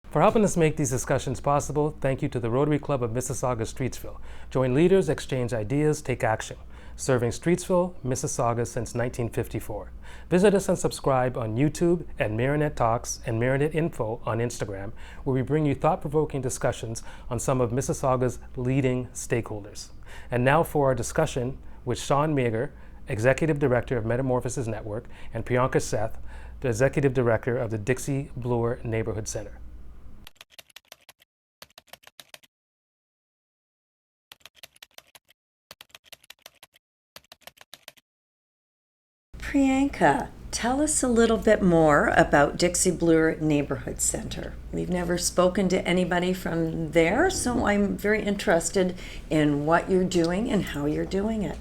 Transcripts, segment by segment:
For helping us make these discussions possible, thank you to the Rotary Club of Mississauga-Streetsville. Join leaders, exchange ideas, take action. Serving Streetsville, Mississauga since 1954. Visit us and subscribe on YouTube at MIRANET Talks and MIRANET Info on Instagram, where we bring you thought-provoking discussions on some of Mississauga's leading stakeholders. And now for our discussion with Sean Meagher, Executive Director of Metamorphosis Network, and Priyanka Sheth, the Executive Director of the Dixie Bloor Neighborhood Center. Priyanka, tell us a little bit more about Dixie Bloor Neighborhood Center. We've never spoken to anybody from there, so I'm very interested in what you're doing and how you're doing it.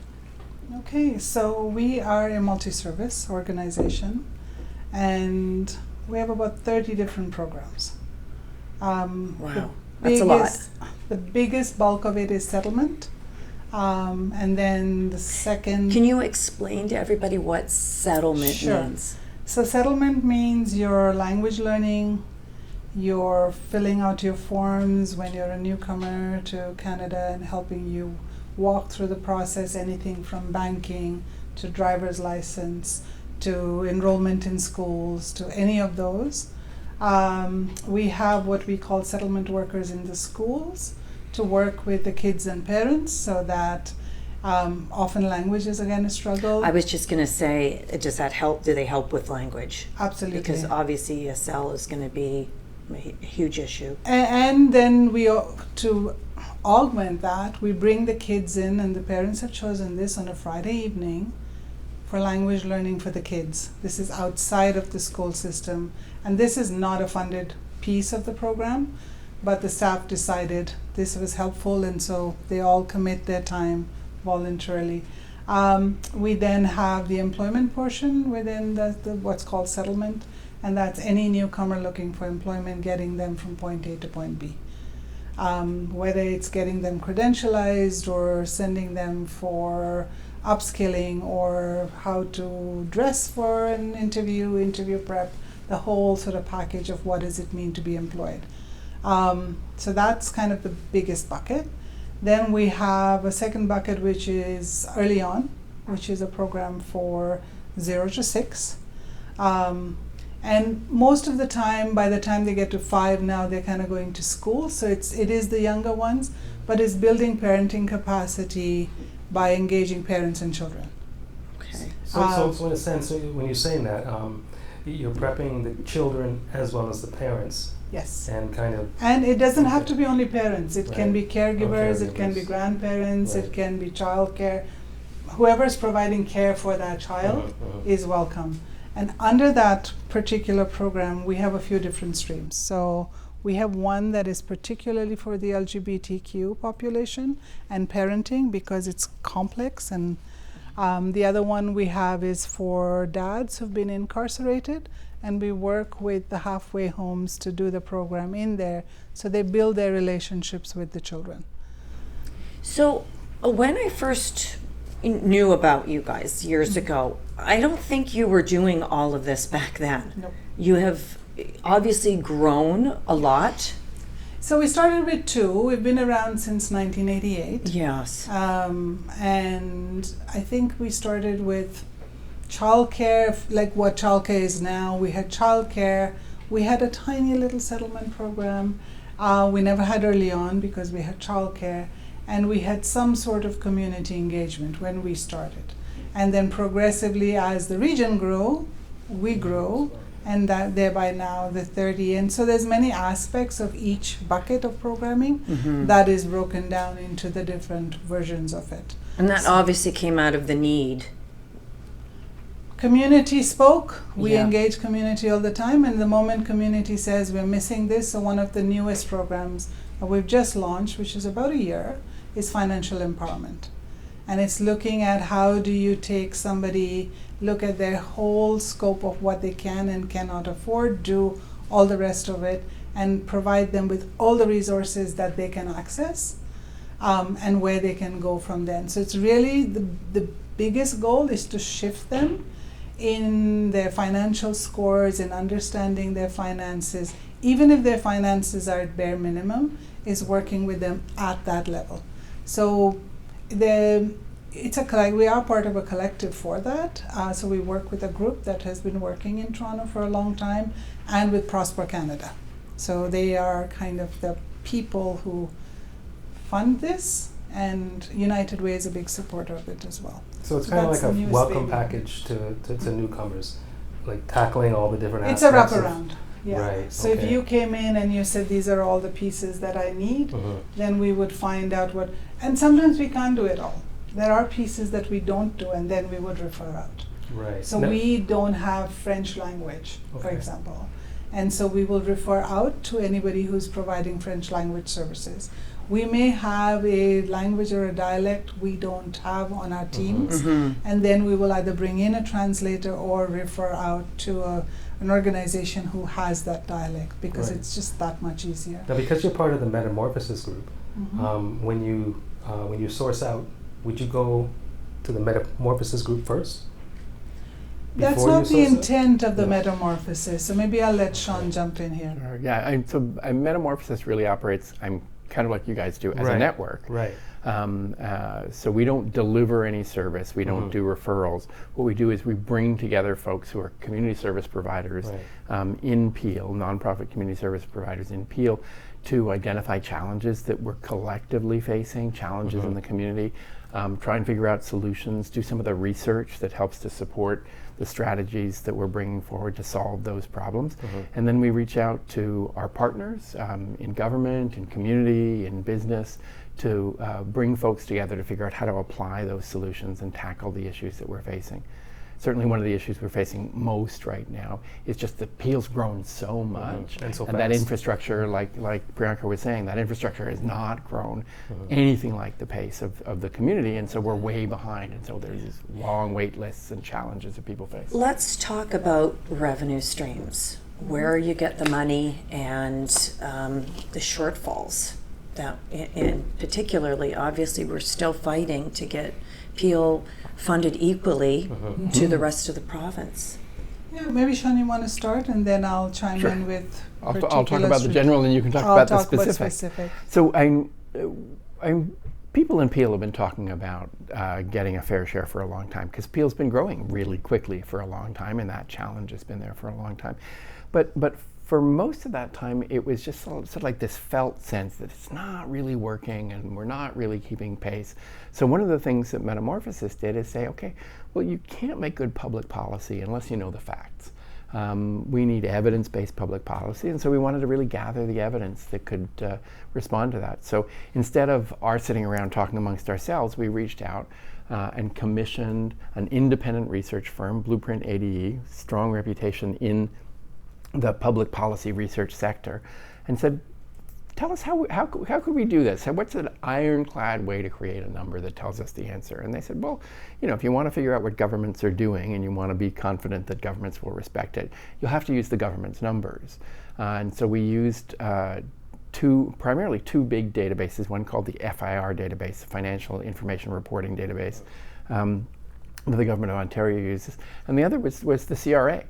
Okay, so we are a multi-service organization, and we have about 30 different programs. Wow, that's a lot. The biggest bulk of it is settlement. And then the second... Can you explain to everybody what settlement means? So settlement means your language learning, you're filling out your forms when you're a newcomer to Canada and helping you walk through the process, anything from banking to driver's license to enrollment in schools to any of those. We have what we call settlement workers in the schools to work with the kids and parents, so that often language is again a struggle. I was just going to say, does that help? Do they help with language? Absolutely. Because obviously ESL is going to be a huge issue. And then to augment that, we bring the kids in, and the parents have chosen this on a Friday evening for language learning for the kids. This is outside of the school system, and this is not a funded piece of the program, but the staff decided this was helpful, and so they all commit their time voluntarily. We then have the employment portion within the what's called settlement, and that's any newcomer looking for employment, getting them from point A to point B. Whether it's getting them credentialized or sending them for upskilling or how to dress for an interview prep, the whole sort of package of what does it mean to be employed. So that's kind of the biggest bucket. Then we have a second bucket, which is early on, which is a program for 0 to 6. And most of the time, by the time they get to 5 now, they're kind of going to school. So it is the younger ones, but it's building parenting capacity by engaging parents and children. Okay. So in a sense, when you're saying that, you're prepping the children as well as the parents. Yes. And it doesn't have to be only parents. It can be caregivers, it can be grandparents, it can be childcare. Whoever's providing care for that child is welcome. And under that particular program, we have a few different streams. So we have one that is particularly for the LGBTQ population and parenting, because it's complex. And the other one we have is for dads who've been incarcerated, and we work with the halfway homes to do the program in there, so they build their relationships with the children. So when I first knew about you guys years ago, I don't think you were doing all of this back then. Nope. You have obviously grown a lot. So we started with 2. We've been around since 1988. Yes. And I think we started with childcare, like what childcare is now. We had childcare. We had a tiny little settlement program. We never had early on because we had childcare, and we had some sort of community engagement when we started. And then progressively, as the region grew, we grew, and that thereby now the 30. And so there's many aspects of each bucket of programming that is broken down into the different versions of it. And that obviously came out of the need. Community spoke. We engage community all the time, and the moment community says we're missing this, so one of the newest programs that we've just launched, which is about a year, is financial empowerment. And it's looking at how do you take somebody, look at their whole scope of what they can and cannot afford, do all the rest of it, and provide them with all the resources that they can access, and where they can go from then. So it's really the biggest goal is to shift them in their financial scores and understanding their finances even if their finances are at bare minimum, is working with them at that level. So we are part of a collective for that. So we work with a group that has been working in Toronto for a long time, and with Prosper Canada. So they are kind of the people who fund this, and United Way is a big supporter of it as well. So it's kind of like a welcome package to newcomers, like tackling all the different aspects. It's a wraparound. Yeah. Right. So if you came in and you said these are all the pieces that I need, then we would find out what, and sometimes we can't do it all. There are pieces that we don't do, and then we would refer out. Right. So we don't have French language, for example. And so we will refer out to anybody who's providing French language services. We may have a language or a dialect we don't have on our teams, and then we will either bring in a translator or refer out to an organization who has that dialect, because it's just that much easier. Now, because you're part of the Metamorphosis group, when you source out, would you go to the Metamorphosis group first? That's not the intent of the Metamorphosis, so maybe I'll let Sean jump in here. Sure, yeah, so Metamorphosis really operates, kind of like you guys do, as a network. Right. So we don't deliver any service, we don't do referrals. What we do is we bring together folks who are community service providers in Peel, nonprofit community service providers in Peel, to identify challenges that we're collectively facing, challenges in the community, try and figure out solutions, do some of the research that helps to support the strategies that we're bringing forward to solve those problems. And then we reach out to our partners in government, in community, in business, to bring folks together to figure out how to apply those solutions and tackle the issues that we're facing. Certainly one of the issues we're facing most right now is just that Peel's grown so much, and that infrastructure, like Priyanka was saying, that infrastructure has not grown anything like the pace of the community, and so we're way behind, and so there's these long wait lists and challenges that people face. Let's talk about revenue streams, where you get the money, and the shortfalls. That, and particularly, obviously, we're still fighting to get Peel funded equally to the rest of the province. Yeah, maybe Sean, you want to start, and then I'll chime in with. I'll talk about the general, and you can talk about the specific. So people in Peel have been talking about getting a fair share for a long time, because Peel's been growing really quickly for a long time, and that challenge has been there for a long time. But for most of that time, it was just sort of like this felt sense that it's not really working and we're not really keeping pace. So one of the things that Metamorphosis did is say, okay, well, you can't make good public policy unless you know the facts. We need evidence-based public policy, and so we wanted to really gather the evidence that could respond to that. So instead of our sitting around talking amongst ourselves, we reached out and commissioned an independent research firm, Blueprint ADE, strong reputation in the public policy research sector, and said, tell us how could we do this? What's an ironclad way to create a number that tells us the answer? And they said, well, if you want to figure out what governments are doing and you want to be confident that governments will respect it, you'll have to use the government's numbers. And so we used primarily two big databases, one called the FIR database, the Financial Information Reporting Database, that the government of Ontario uses, and the other was the CRA,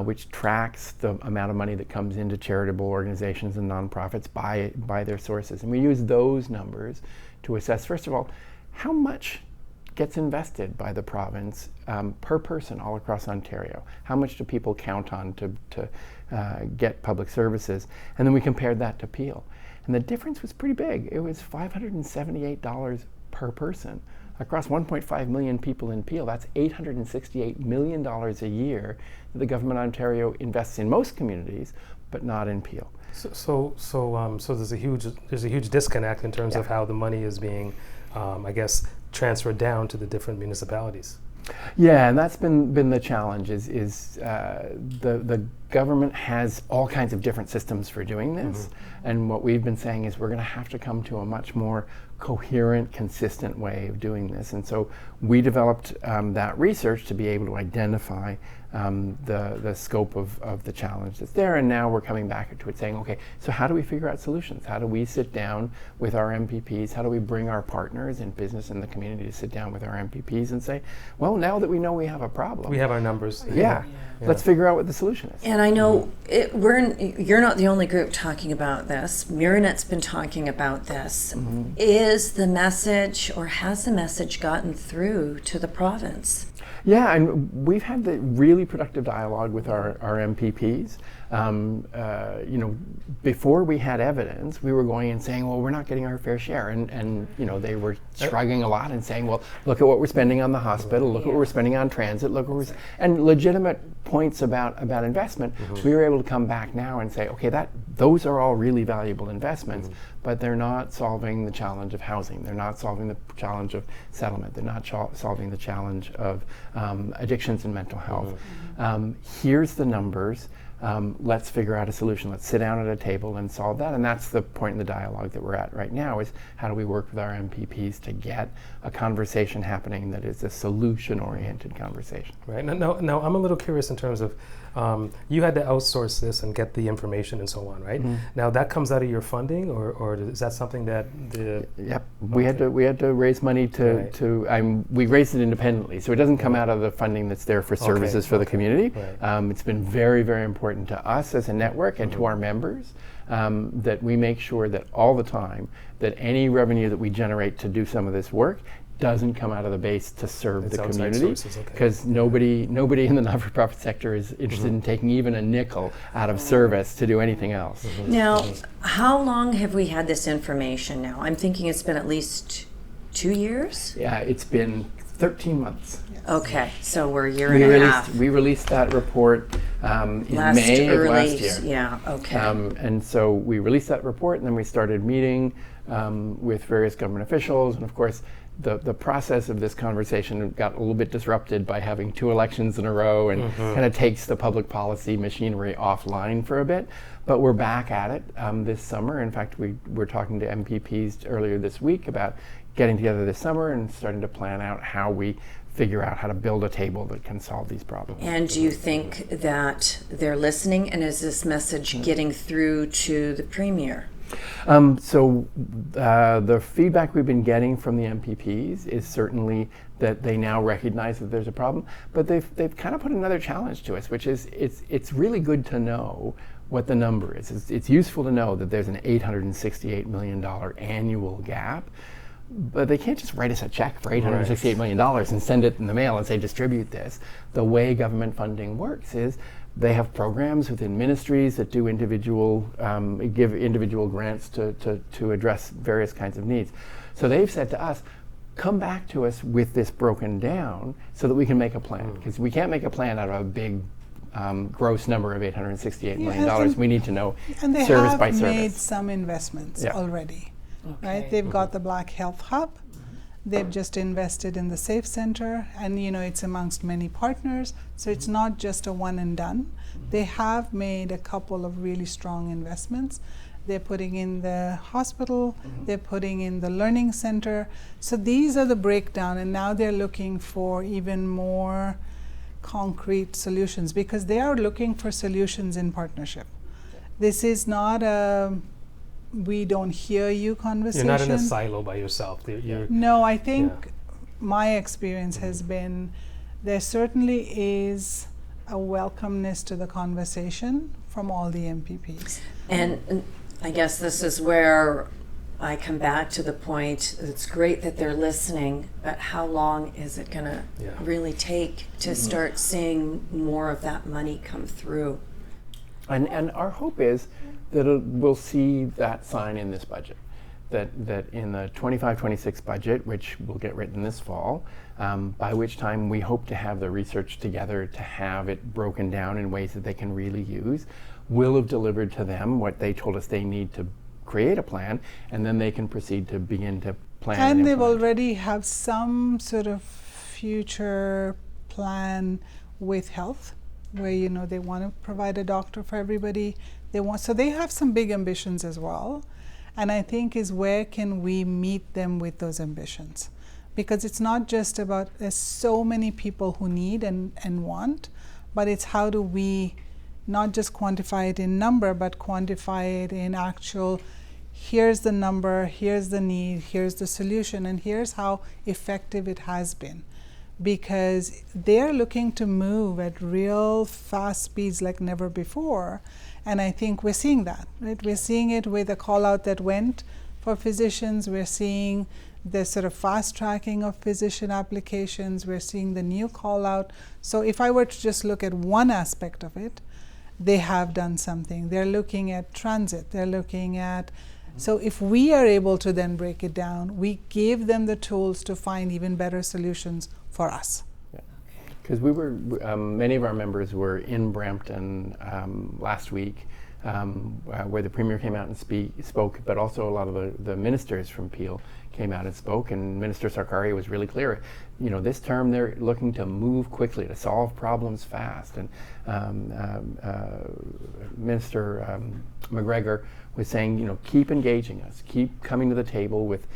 which tracks the amount of money that comes into charitable organizations and nonprofits by their sources. And we use those numbers to assess, first of all, how much gets invested by the province per person all across Ontario. How much do people count on to get public services? And then we compared that to Peel. And the difference was pretty big. It was $578 per person. Across 1.5 million people in Peel, that's $868 million a year that the government of Ontario invests in most communities, but not in Peel. So there's a huge disconnect in terms of how the money is being, transferred down to the different municipalities. Yeah, and that's been the challenge. The government has all kinds of different systems for doing this, and what we've been saying is we're going to have to come to a much more coherent, consistent way of doing this. And so we developed that research to be able to identify the scope of the challenge that's there. And now we're coming back to it saying, okay, so how do we figure out solutions? How do we sit down with our MPPs? How do we bring our partners in business and the community to sit down with our MPPs and say, well, now that we know we have a problem. We have our numbers. Yeah. Let's figure out what the solution is. And I know you're not the only group talking about this. MIRANET's been talking about this. Is the message, or has the message gotten through to the province? Yeah, and we've had the really productive dialogue with our MPPs. Before we had evidence, we were going and saying, well, we're not getting our fair share. And they were shrugging a lot and saying, well, look at what we're spending on the hospital, look at what we're spending on transit, look what and legitimate points about investment. We were able to come back now and say, okay, those are all really valuable investments, but they're not solving the challenge of housing. They're not solving the challenge of settlement. They're not solving the challenge of addictions and mental health. Here's the numbers. Let's figure out a solution. Let's sit down at a table and solve that. And that's the point in the dialogue that we're at right now, is how do we work with our MPPs to get a conversation happening that is a solution-oriented conversation. Right. Now, I'm a little curious in terms of, you had to outsource this and get the information and so on, right? Now, that comes out of your funding, or is that something that the... Yep. We had to raise money we raised it independently, so it doesn't come out of the funding that's there for services for the community. It's been very, very important to us as a network and to our members that we make sure that all the time that any revenue that we generate to do some of this work doesn't come out of the base to serve the community, because nobody in the not-for-profit sector is interested in taking even a nickel out of service to do anything else. Now, how long have we had this information now? I'm thinking it's been at least 2 years? Yeah, it's been 13 months. Okay, so we're a year and a half. We released that report in May of last year. Yeah, okay. And so we released that report, and then we started meeting with various government officials, and of course the process of this conversation got a little bit disrupted by having 2 elections in a row, and kind of takes the public policy machinery offline for a bit. But we're back at it this summer. In fact, we're talking to MPPs earlier this week about getting together this summer and starting to plan out how we figure out how to build a table that can solve these problems. And do you think that they're listening, and is this message getting through to the Premier? The feedback we've been getting from the MPPs is certainly that they now recognize that there's a problem, but they've kind of put another challenge to us, which is it's really good to know what the number is. It's useful to know that there's an $868 million annual gap, but they can't just write us a check for $868 million and send it in the mail and say, distribute this. The way government funding works is they have programs within ministries that do give individual grants to address various kinds of needs. So they've said to us, come back to us with this broken down so that we can make a plan, because we can't make a plan out of a big gross number of $868 million. We need to know service by service. And they have made some investments already. Right? They've got the Black Health Hub. They've just invested in the Safe Center, and it's amongst many partners, so it's not just a one and done. They have made a couple of really strong investments. They're putting in the hospital, they're putting in the learning center. So these are the breakdown, and now they're looking for even more concrete solutions, because they are looking for solutions in partnership. This is not a we don't hear you conversation. You're not in a silo by yourself. No, I think my experience has been there certainly is a welcomeness to the conversation from all the MPPs. And I guess this is where I come back to the point, it's great that they're listening, but how long is it going to really take to start seeing more of that money come through? And our hope is that we'll see that sign in this budget, that in the 25-26 budget, which will get written this fall, by which time we hope to have the research together to have it broken down in ways that they can really use, we'll have delivered to them what they told us they need to create a plan, and then they can proceed to begin to plan. And they've already have some sort of future plan with health, where they want to provide a doctor for everybody. So they have some big ambitions as well, and I think is where can we meet them with those ambitions, because it's not just about there's so many people who need and want, but it's how do we not just quantify it in number, but quantify it in actual, here's the number, here's the need, here's the solution, and here's how effective it has been. Because they're looking to move at real fast speeds like never before. And I think we're seeing that, right? We're seeing it with the call out that went for physicians. We're seeing the sort of fast tracking of physician applications. We're seeing the new call out. So if I were to just look at one aspect of it, they have done something. They're looking at transit. They're looking at, so if we are able to then break it down, we give them the tools to find even better solutions for us. Because we were, many of our members were in Brampton last week, where the Premier came out and spoke, but also a lot of the ministers from Peel came out and spoke, and Minister Sarkari was really clear. You know, this term they're looking to move quickly, to solve problems fast. And Minister McGregor was saying, you know, keep engaging us, keep coming to the table with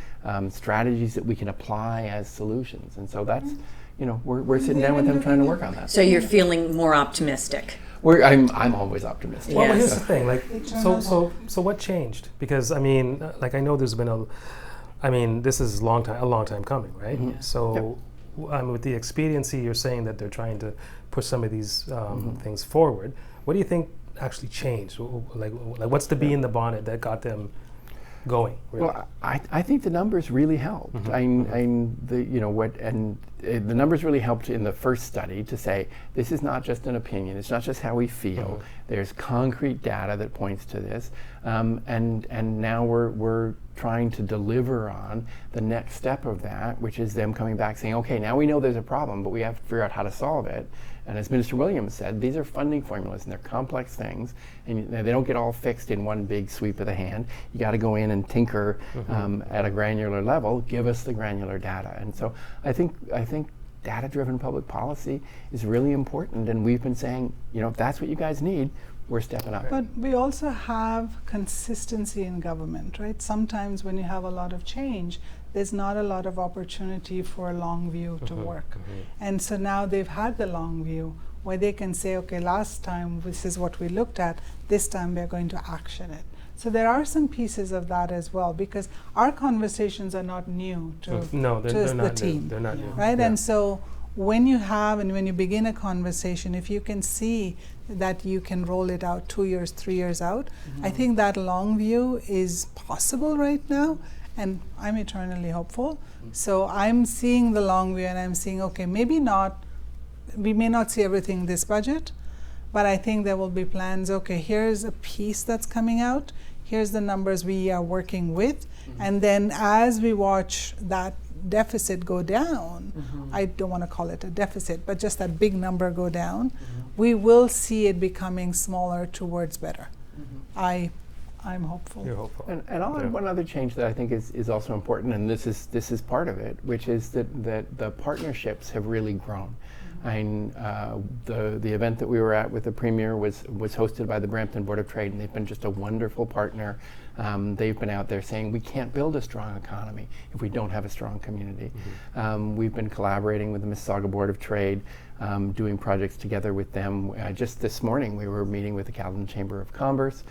strategies that we can apply as solutions. And so that's, you know, we're sitting down with them trying to work on that. So you're feeling more optimistic. I'm always optimistic. Well, Yes. here's the thing, like, so what changed? Because I mean, like, I know there's been this is a long time coming, right? Mm-hmm. So, with the expediency, you're saying that they're trying to push some of these things forward. What do you think actually changed? Like what's the bee in the bonnet that got them going? Really? Well, I think the numbers really helped. The numbers really helped in the first study to say this is not just an opinion. It's not just how we feel. There's concrete data that points to this, and now we're trying to deliver on the next step of that, which is them coming back saying, okay, now we know there's a problem, but we have to figure out how to solve it. And as Minister Williams said, these are funding formulas and they're complex things, and they don't get all fixed in one big sweep of the hand. You got to go in and tinker at a granular level. Give us the granular data. And so I think data-driven public policy is really important, and we've been saying, you know, if that's what you guys need, we're stepping up. But we also have consistency in government, right? Sometimes when you have a lot of change, there's not a lot of opportunity for a long view to work. And so now they've had the long view where they can say, okay, last time this is what we looked at, this time we're going to action it. So there are some pieces of that as well, because our conversations are not new to they're the not team. new. They're not new. Right? Yeah. And so when you begin a conversation, if you can see that you can roll it out 2 years, 3 years out, I think that long view is possible right now, and I'm eternally hopeful. So I'm seeing the long view, and I'm seeing, okay, we may not see everything this budget, but I think there will be plans. Okay, here's a piece that's coming out, here's the numbers we are working with, and then as we watch that deficit go down, I don't want to call it a deficit, but just that big number go down, we will see it becoming smaller towards better. I'm hopeful. You're hopeful. And I'll add one other change that I think is also important, and this is part of it, which is that the partnerships have really grown. The event that we were at with the Premier was hosted by the Brampton Board of Trade, and they've been just a wonderful partner. They've been out there saying we can't build a strong economy if we don't have a strong community. We've been collaborating with the Mississauga Board of Trade, doing projects together with them. Just this morning we were meeting with the Caledon Chamber of Commerce.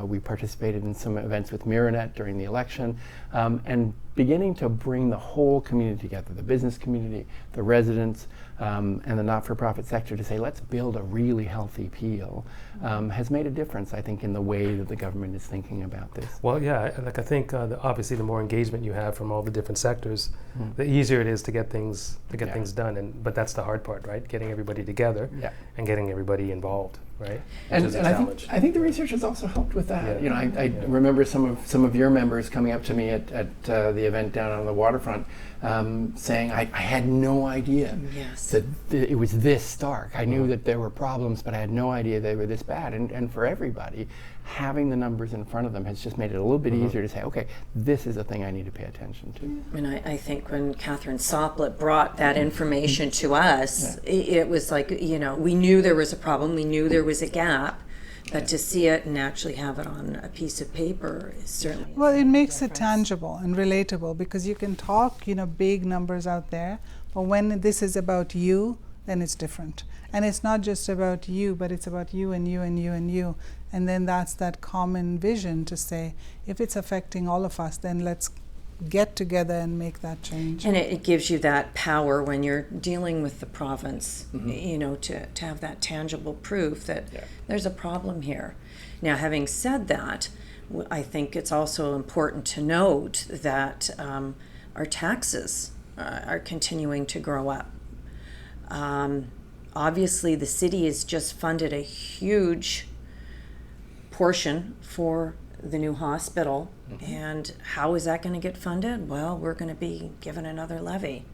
We participated in some events with MIRANET during the election, and beginning to bring the whole community together, the business community, the residents, and the not-for-profit sector to say, let's build a really healthy Peel, has made a difference, I think, in the way that the government is thinking about this. Well, yeah, I think obviously the more engagement you have from all the different sectors, the easier it is to get things done. But that's the hard part, right? Getting everybody together and getting everybody involved, right? And I think the research has also helped with that. Yeah. You know, I remember some of your members coming up to me at the event down on the waterfront, saying, I had no idea that it was this stark. I knew that there were problems, but I had no idea they were this bad. And for everybody, having the numbers in front of them has just made it a little bit easier to say, okay, this is a thing I need to pay attention to. And I think when Catherine Soplet brought that information to us, it was like, you know, we knew there was a problem, we knew there was a gap, but to see it and actually have it on a piece of paper is certainly... Well, it makes it tangible and relatable, because you can talk, big numbers out there, but when this is about you then it's different. And it's not just about you, but it's about you and you and you and you. And then that's that common vision to say, if it's affecting all of us, then let's get together and make that change. And it gives you that power when you're dealing with the province, you know, to have that tangible proof that there's a problem here. Now, having said that, I think it's also important to note that our taxes are continuing to grow up. Obviously, the city has just funded a huge portion for the new hospital. And how is that going to get funded? Well, we're going to be given another levy.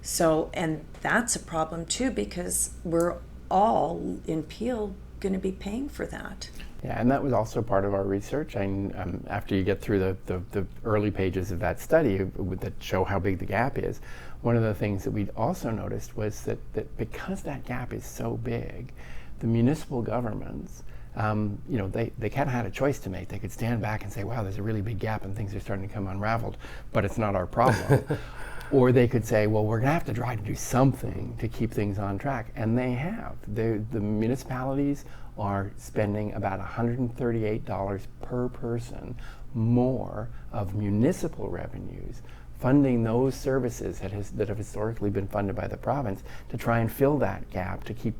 So, and that's a problem too, because we're all in Peel going to be paying for that. Yeah, and that was also part of our research. And after you get through the early pages of that study that show how big the gap is, one of the things that we'd also noticed was that because that gap is so big, the municipal governments, you know, they kind of had a choice to make. They could stand back and say, wow, there's a really big gap and things are starting to come unraveled, but it's not our problem. Or they could say, well, we're going to have to try to do something to keep things on track. And they have. The municipalities are spending about $138 per person more of municipal revenues funding those services that have historically been funded by the province to try and fill that gap, to keep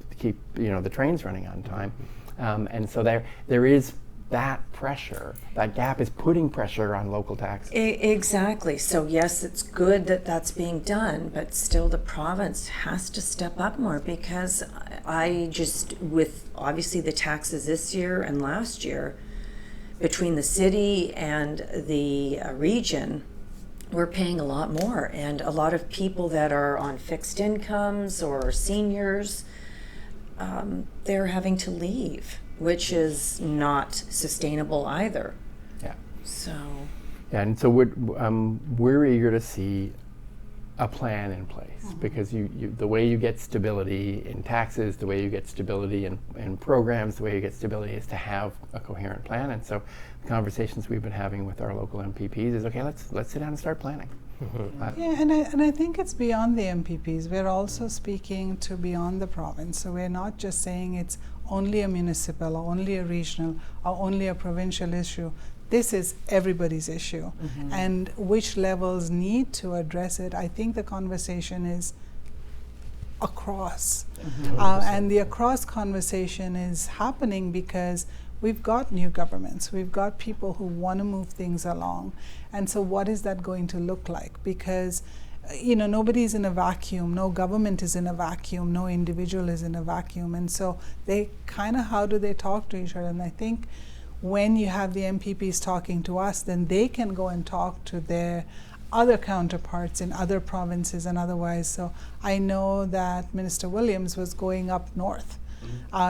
you know, the trains running on time. And so there is that pressure. That gap is putting pressure on local taxes. Exactly. So yes, it's good that that's being done, but still the province has to step up more, because I just, with obviously the taxes this year and last year, between the city and the region, we're paying a lot more. And a lot of people that are on fixed incomes or seniors, they're having to leave, which is not sustainable either. Yeah. So. Yeah, and so we're eager to see a plan in place, because the way you get stability in taxes, the way you get stability in programs, the way you get stability is to have a coherent plan. And so the conversations we've been having with our local MPPs is, okay, let's sit down and start planning. Yeah, and I think it's beyond the MPPs. We're also speaking to beyond the province. So we're not just saying it's only a municipal or only a regional or only a provincial issue. This is everybody's issue. And which levels need to address it, I think the conversation is across. And the across conversation is happening because we've got new governments. We've got people who want to move things along. And so what is that going to look like? Because you know, nobody's in a vacuum. No government is in a vacuum. No individual is in a vacuum. And so they kind of, how do they talk to each other? And I think when you have the MPPs talking to us, then they can go and talk to their other counterparts in other provinces and otherwise. So I know that Minister Williams was going up north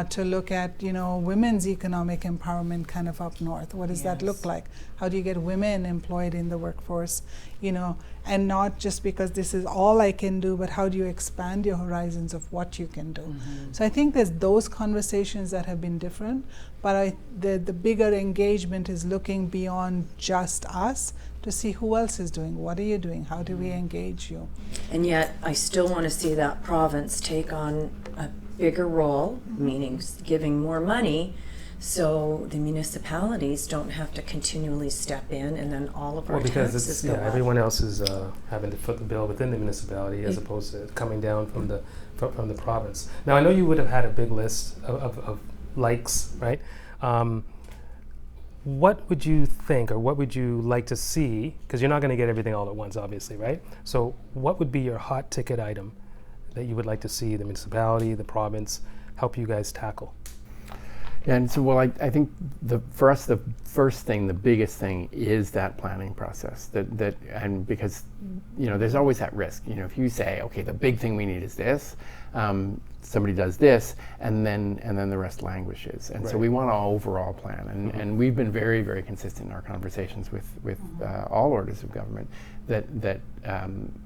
to look at, you know, women's economic empowerment kind of up north. What does that look like? How do you get women employed in the workforce? You know, and not just because this is all I can do, but how do you expand your horizons of what you can do? So I think there's those conversations that have been different, but the bigger engagement is looking beyond just us to see who else is doing, what are you doing, how do we engage you? And yet I still want to see that province take on a bigger role, meaning giving more money, so the municipalities don't have to continually step in, and then all of our taxes go up. Everyone else is having to foot the bill within the municipality as opposed to coming down from the province. Now I know you would have had a big list of likes, right? What would you think, or what would you like to see? Because you're not going to get everything all at once, obviously, right? So what would be your hot ticket item that you would like to see the municipality, the province, help you guys tackle? And so, well, I think for us, the first thing, the biggest thing is that planning process. And because, you know, there's always that risk. You know, if you say, okay, the big thing we need is this, somebody does this, and then the rest languishes. And so we want an overall plan. And we've been very, very consistent in our conversations with all orders of government that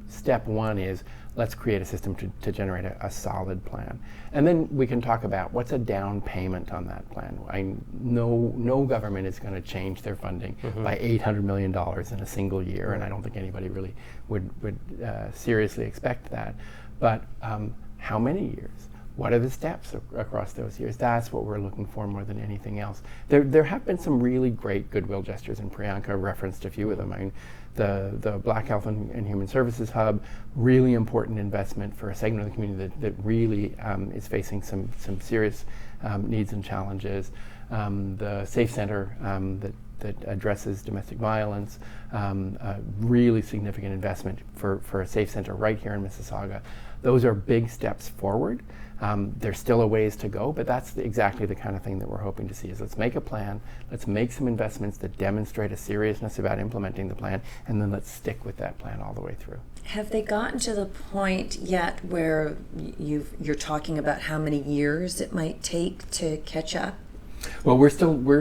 step one is, let's create a system to generate a solid plan. And then we can talk about what's a down payment on that plan. No government is going to change their funding by $800 million in a single year, and I don't think anybody really would seriously expect that. But how many years? What are the steps across those years? That's what we're looking for more than anything else. There have been some really great goodwill gestures, and Priyanka referenced a few of them. I mean, the Black Health and Human Services Hub, really important investment for a segment of the community that really is facing some serious needs and challenges. The Safe Center that addresses domestic violence, a really significant investment for a Safe Center right here in Mississauga. Those are big steps forward. There's still a ways to go, but that's exactly the kind of thing that we're hoping to see is let's make a plan, let's make some investments that demonstrate a seriousness about implementing the plan, and then let's stick with that plan all the way through. Have they gotten to the point yet where you're talking about how many years it might take to catch up? Well, we're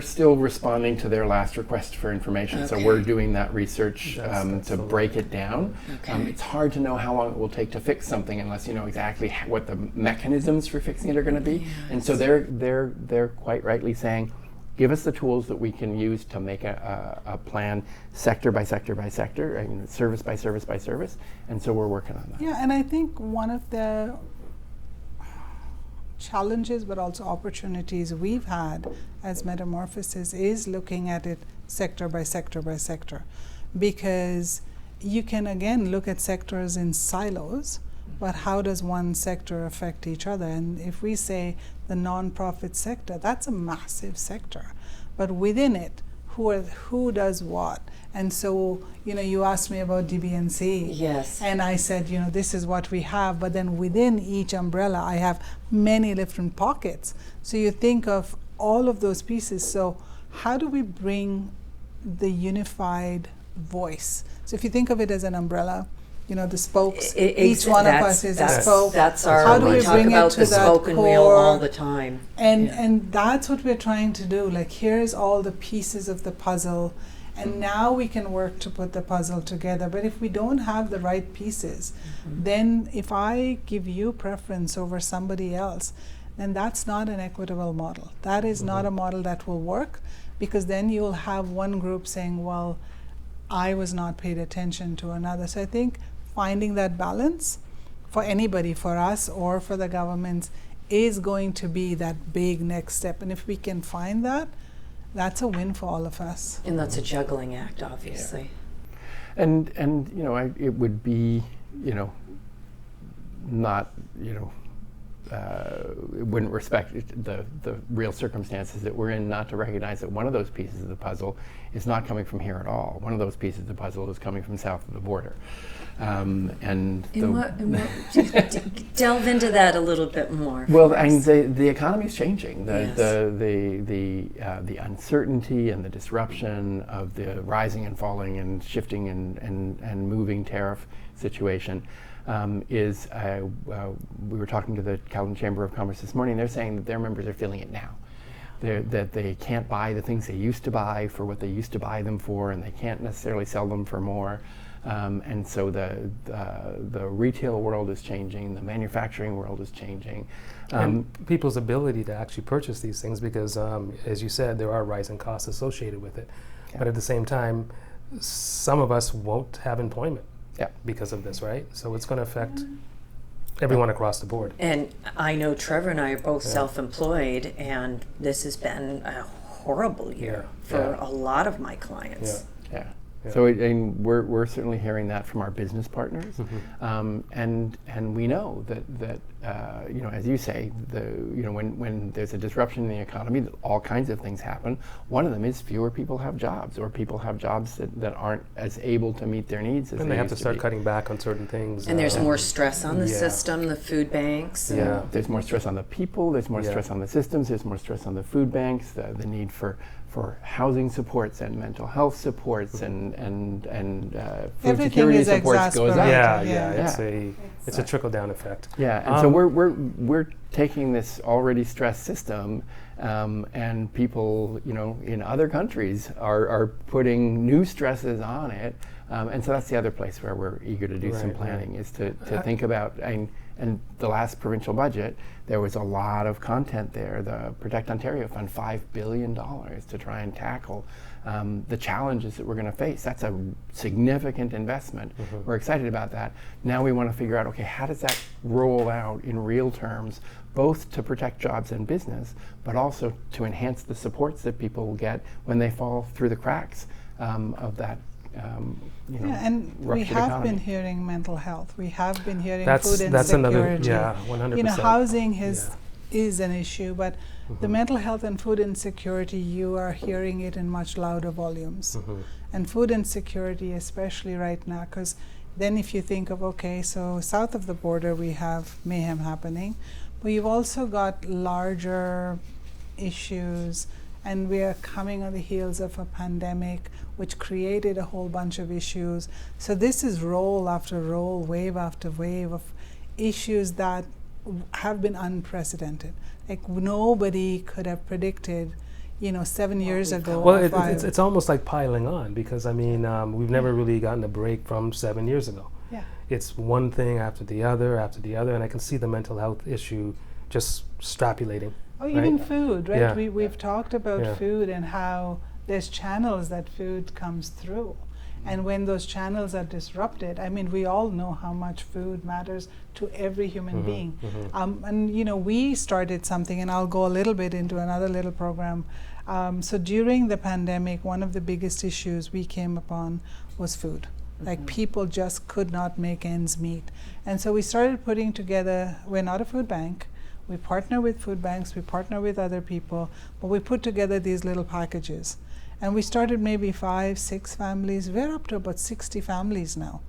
still responding to their last request for information, so we're doing that research to break it down. Okay. It's hard to know how long it will take to fix something unless you know exactly what the mechanisms for fixing it are going to be. Yes. And so they're quite rightly saying, give us the tools that we can use to make a plan sector by sector by sector, I mean, service by service by service. And so we're working on that. Yeah, and I think one of the challenges but also opportunities we've had as Metamorphosis is looking at it sector by sector by sector, because you can again look at sectors in silos, but how does one sector affect each other? And if we say the nonprofit sector, that's a massive sector, but within it, who does what? And so, you asked me about DBNC. Yes. And I said, this is what we have, but then within each umbrella, I have many different pockets. So you think of all of those pieces. So how do we bring the unified voice? So if you think of it as an umbrella, the spokes, each one of us is a spoke. That's our, how do we we talk bring about it to the that spoken core? wheel all the time. And that's what we're trying to do. Like, here's all the pieces of the puzzle, and now we can work to put the puzzle together. But if we don't have the right pieces, then if I give you preference over somebody else, then that's not an equitable model. That is not a model that will work, because then you'll have one group saying, well, I was not paid attention to another. So I think finding that balance for anybody, for us or for the governments, is going to be that big next step. And if we can find that, that's a win for all of us. And that's a juggling act, obviously. Yeah. And it would be, not, it wouldn't respect the real circumstances that we're in not to recognize that one of those pieces of the puzzle is not coming from here at all. One of those pieces of the puzzle is coming from south of the border. Delve into that a little bit more. Well, I mean, the economy is changing. Yes. The uncertainty and the disruption of the rising and falling and shifting and moving tariff situation is. We were talking to the Calgary Chamber of Commerce this morning. They're saying that their members are feeling it now. That they can't buy the things they used to buy for what they used to buy them for, and they can't necessarily sell them for more. And so the retail world is changing, the manufacturing world is changing. And people's ability to actually purchase these things, because as you said, there are rising costs associated with it. Yeah. But at the same time, some of us won't have employment because of this, right? So it's going to affect everyone across the board. And I know Trevor and I are both self-employed, and this has been a horrible year for a lot of my clients. Yeah. So we're certainly hearing that from our business partners, and we know that as you say, when there's a disruption in the economy, all kinds of things happen. One of them is fewer people have jobs, or people have jobs that aren't as able to meet their needs as and they have to start cutting back on certain things. And there's more stress on the system, the food banks. There's more stress on the people. There's more stress on the systems. There's more stress on the food banks. The need for housing supports and mental health supports and food security supports goes up. It's a trickle down effect. Yeah, and so we're taking this already stressed system, and people in other countries are putting new stresses on it, and so that's the other place where we're eager to do some planning is to think about and And the last provincial budget, there was a lot of content there. The Protect Ontario Fund, $5 billion to try and tackle the challenges that we're going to face. That's a significant investment. We're excited about that. Now we want to figure out, okay, how does that roll out in real terms, both to protect jobs and business, but also to enhance the supports that people will get when they fall through the cracks of that. And we have been hearing mental health. We have been hearing food insecurity. That's another, 100%. Housing is an issue, but the mental health and food insecurity, you are hearing it in much louder volumes. And food insecurity, especially right now, because then if you think of, okay, so south of the border we have mayhem happening, but you've also got larger issues, and we are coming on the heels of a pandemic which created a whole bunch of issues. So this is roll after roll, wave after wave of issues that have been unprecedented. Like nobody could have predicted, 7 years ago. Well, it's almost like piling on, because I mean, we've never really gotten a break from 7 years ago. Yeah. It's one thing after the other, and I can see the mental health issue just strapulating. Oh, even food, right? Yeah. We've talked about food and how there's channels that food comes through. And when those channels are disrupted, I mean, we all know how much food matters to every human being. And we started something, and I'll go a little bit into another little program. So during the pandemic, one of the biggest issues we came upon was food. Like people just could not make ends meet. And so we started putting together, we're not a food bank, we partner with food banks, we partner with other people, but we put together these little packages. And we started maybe 5, 6 families. We're up to about 60 families now.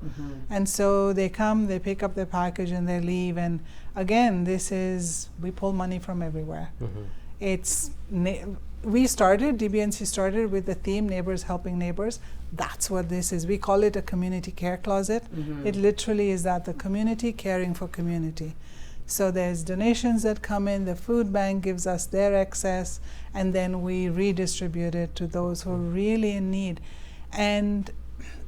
And so they come, they pick up their package, and they leave. And again, we pull money from everywhere. DBNC started with the theme Neighbors Helping Neighbors. That's what this is. We call it a community care closet. It literally is that, the community caring for community. So there's donations that come in, the food bank gives us their excess, and then we redistribute it to those who are really in need. And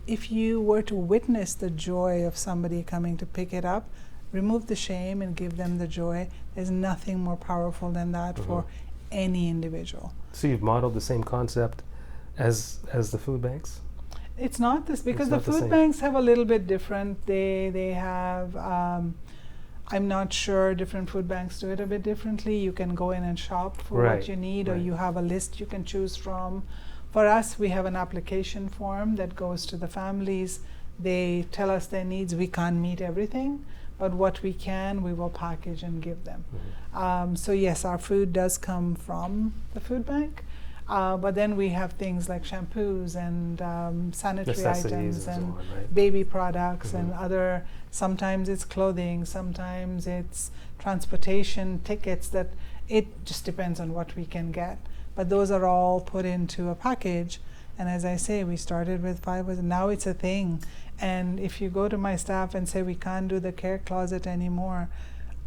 if you were to witness the joy of somebody coming to pick it up, remove the shame and give them the joy, there's nothing more powerful than that for any individual. So you've modeled the same concept as the food banks? It's not this, because the food banks have a little bit different. They have, I'm not sure, different food banks do it a bit differently. You can go in and shop for what you need, or you have a list you can choose from. For us, we have an application form that goes to the families. They tell us their needs. We can't meet everything, but what we can, we will package and give them. So yes, our food does come from the food bank, but then we have things like shampoos and sanitary items and baby products and other, sometimes it's clothing, sometimes it's transportation, tickets, that it just depends on what we can get. But those are all put into a package. And as I say, we started with 5, and now it's a thing. And if you go to my staff and say we can't do the care closet anymore,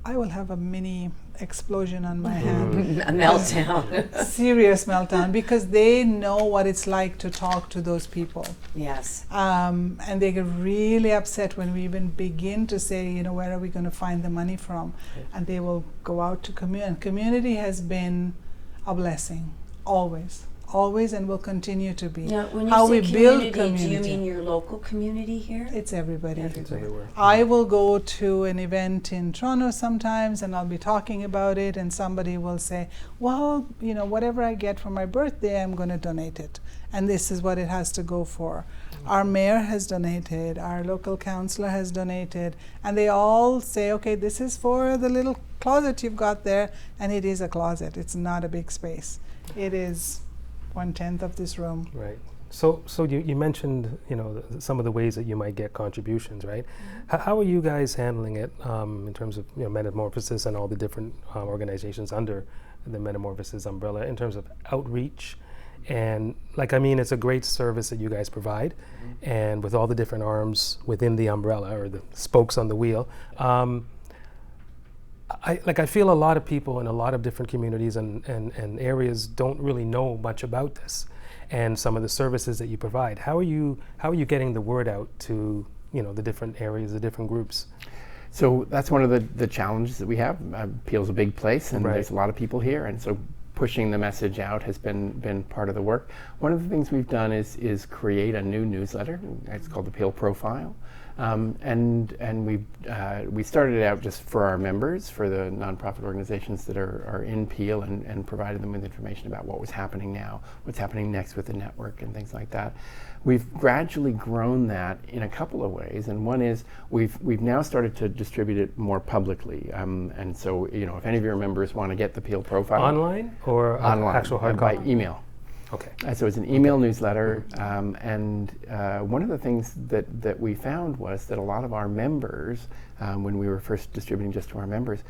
I will have a mini explosion on my hand. A meltdown. Serious meltdown, because they know what it's like to talk to those people. Yes. And they get really upset when we even begin to say, where are we going to find the money from? And they will go out to community. And community has been a blessing, always, and will continue to be. Now, when you How say we build community, do you mean your local community here? It's everybody. It's everywhere. I will go to an event in Toronto sometimes, and I'll be talking about it, and somebody will say, well, whatever I get for my birthday, I'm going to donate it. And this is what it has to go for. Our mayor has donated, our local councillor has donated, and they all say, okay, this is for the little closet you've got there, and it is a closet. It's not a big space. It is 1/10 of this room. Right. So you mentioned, some of the ways that you might get contributions, right? How are you guys handling it in terms of, Metamorphosis and all the different organizations under the Metamorphosis umbrella in terms of outreach? And it's a great service that you guys provide, and with all the different arms within the umbrella, or the spokes on the wheel, I feel a lot of people in a lot of different communities and areas don't really know much about this and some of the services that you provide. How are you getting the word out to the different areas, the different groups? So that's one of the challenges that we have. Peel's a big place, and Right. there's a lot of people here, and so pushing the message out has been part of the work. One of the things we've done is create a new newsletter. It's called the Peel Profile, and we started it out just for our members, for the nonprofit organizations that are in Peel, and provided them with information about what was happening now, what's happening next with the network, and things like that. We've gradually grown that in a couple of ways, and one is we've now started to distribute it more publicly, and so if any of your members want to get the Peel Profile Online or online, actual hard by copy? email. Okay. So it's an email newsletter, and one of the things that we found was that a lot of our members, when we were first distributing just to our members,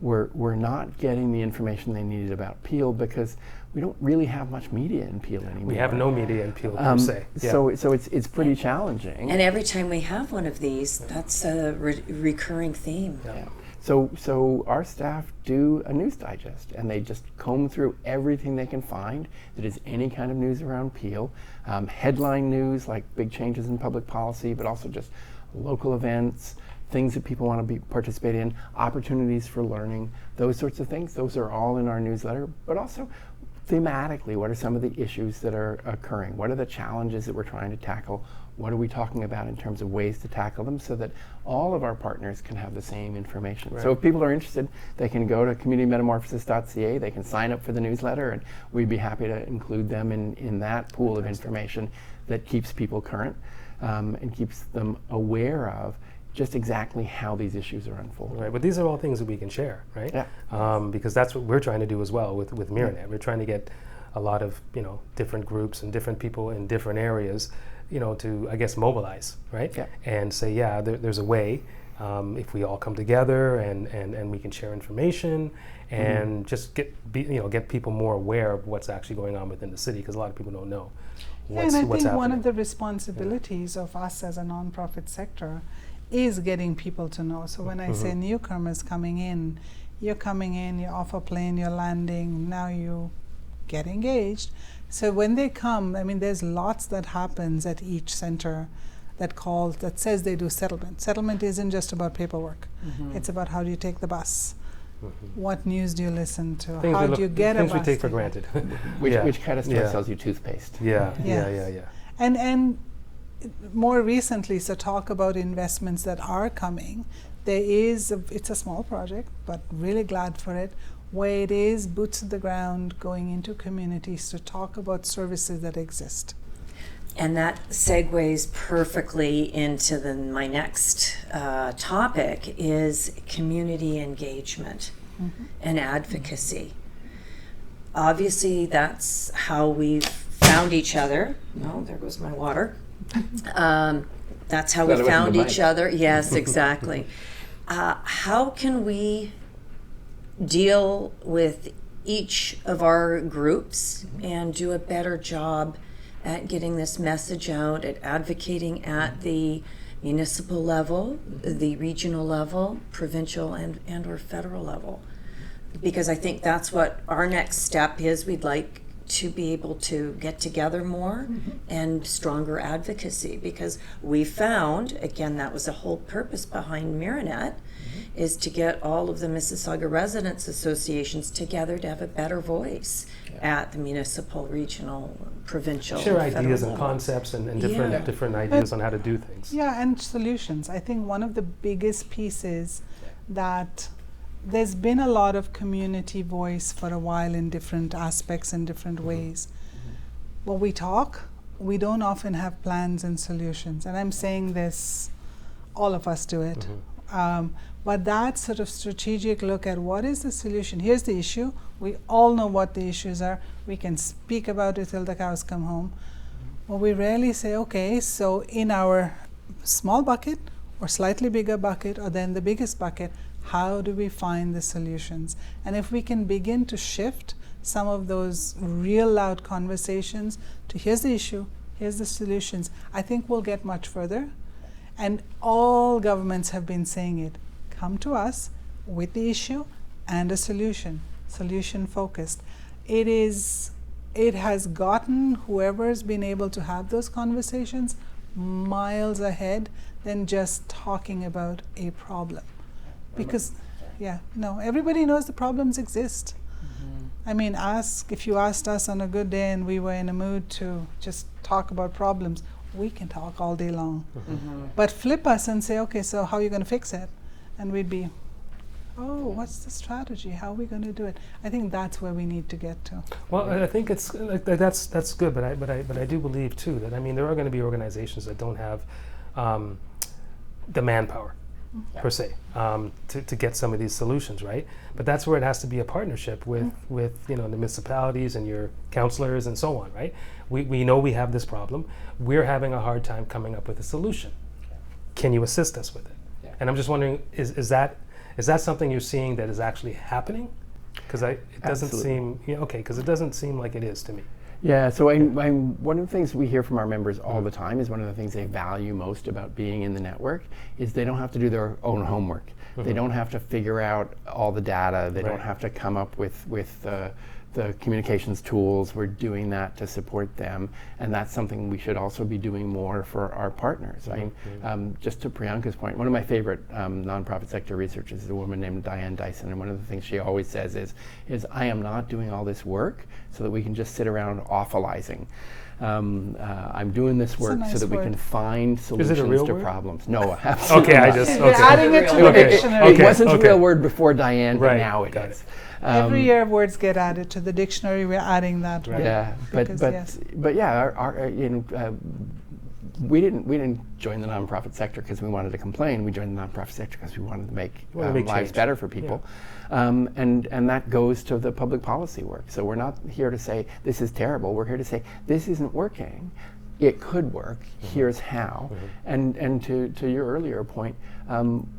were not getting the information they needed about Peel, because we don't really have much media in Peel anymore. We have no media in Peel per se. Yeah. So it's pretty challenging. And every time we have one of these, that's a recurring theme. Yeah. So our staff do a news digest, and they just comb through everything they can find that is any kind of news around Peel. Headline news like big changes in public policy, but also just local events, things that people want to participate in, opportunities for learning, those sorts of things. Those are all in our newsletter, but also thematically, what are some of the issues that are occurring? What are the challenges that we're trying to tackle? What are we talking about in terms of ways to tackle them, so that all of our partners can have the same information? Right. So if people are interested, they can go to communitymetamorphosis.ca, they can sign up for the newsletter, and we'd be happy to include them in that pool of information that keeps people current, and keeps them aware of just exactly how these issues are unfolding. Right, but these are all things that we can share, right? Yeah. Because that's what we're trying to do as well with MIRANET. We're trying to get a lot of different groups and different people in different areas, to I guess mobilize, right? Yeah. And say, there's a way if we all come together and we can share information and just get people more aware of what's actually going on within the city, because a lot of people don't know what's and I think happening. one of the responsibilities of us as a nonprofit sector is getting people to know. So when I say newcomers coming in, you're off a plane, you're landing, now you get engaged. So when they come, there's lots that happens at each center that says they do settlement. Settlement isn't just about paperwork. It's about how do you take the bus, what news do you listen to, how do you get a bus. Things we take for granted. Which kind of store sells you toothpaste? Yeah. And more recently, so talk about investments that are coming. It's a small project, but really glad for it, where it is boots on the ground, going into communities to talk about services that exist. And that segues perfectly into my next topic is community engagement and advocacy. Obviously, that's how we've found each other. Oh, there goes my water. That's how we found each other. Yes, exactly. How can we deal with each of our groups and do a better job at getting this message out, at advocating at the municipal level, the regional level, provincial and or federal level? Because I think that's what our next step is. We'd like to be able to get together more and stronger advocacy, because we found, again, that was the whole purpose behind MIRANET, is to get all of the Mississauga residents associations together to have a better voice at the municipal, regional, provincial, share federal ideas and level. concepts and different ideas on how to do things. Yeah, and solutions. I think one of the biggest pieces that there's been a lot of community voice for a while in different aspects and different ways. When we talk, we don't often have plans and solutions. And I'm saying this, all of us do it. But that sort of strategic look at what is the solution. Here's the issue. We all know what the issues are. We can speak about it till the cows come home. But we rarely say, okay, so in our small bucket or slightly bigger bucket or then the biggest bucket, how do we find the solutions? And if we can begin to shift some of those real loud conversations to here's the issue, here's the solutions, I think we'll get much further. And all governments have been saying it. Come to us with the issue and a solution focused. It has gotten whoever's been able to have those conversations miles ahead than just talking about a problem. Because, everybody knows the problems exist. I mean, if you asked us on a good day and we were in a mood to just talk about problems, we can talk all day long. But flip us and say, okay, so how are you going to fix it? And we'd be, what's the strategy? How are we going to do it? I think that's where we need to get to. Well, I think it's that's good, but I do believe too that, I mean, there are going to be organizations that don't have the manpower per se to get some of these solutions, right? But that's where it has to be a partnership with the municipalities and your counselors and so on, right? We know we have this problem. We're having a hard time coming up with a solution. Can you assist us with it? Yeah. And I'm just wondering, is that something you're seeing that is actually happening? Because it doesn't seem because it doesn't seem like it is to me. Yeah, so one of the things we hear from our members all the time is one of the things they value most about being in the network is they don't have to do their own homework. They don't have to figure out all the data. They don't have to come up with the communications tools. We're doing that to support them, and that's something we should also be doing more for our partners. Just to Priyanka's point, one of my favorite nonprofit sector researchers is a woman named Diane Dyson, and one of the things she always says is I am not doing all this work so that we can just sit around awfulizing. I'm doing this work so that we can find solutions to problems. No, absolutely. We're adding it to the dictionary. It wasn't a real word before Diane, but now it is. Every year words get added to the dictionary. We're adding that. Right. Yeah, but yeah, we didn't join the nonprofit sector because we wanted to complain. We joined the nonprofit sector because we wanted to make lives better for people. And that goes to the public policy work. So we're not here to say this is terrible. We're here to say this isn't working. It could work. Here's how. And to your earlier point,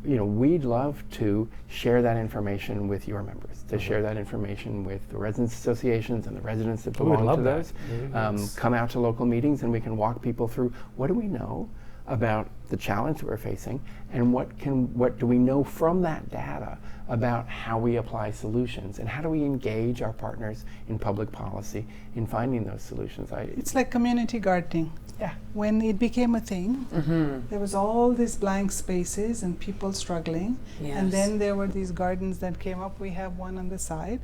we'd love to share that information with your members, to share that information with the residents associations and the residents that belong to those. Come out to local meetings and we can walk people through what do we know about the challenge we're facing, and what do we know from that data about how we apply solutions, and how do we engage our partners in public policy in finding those solutions. It's like community gardening. Yeah. When it became a thing, there was all these blank spaces and people struggling, and then there were these gardens that came up. We have one on the side,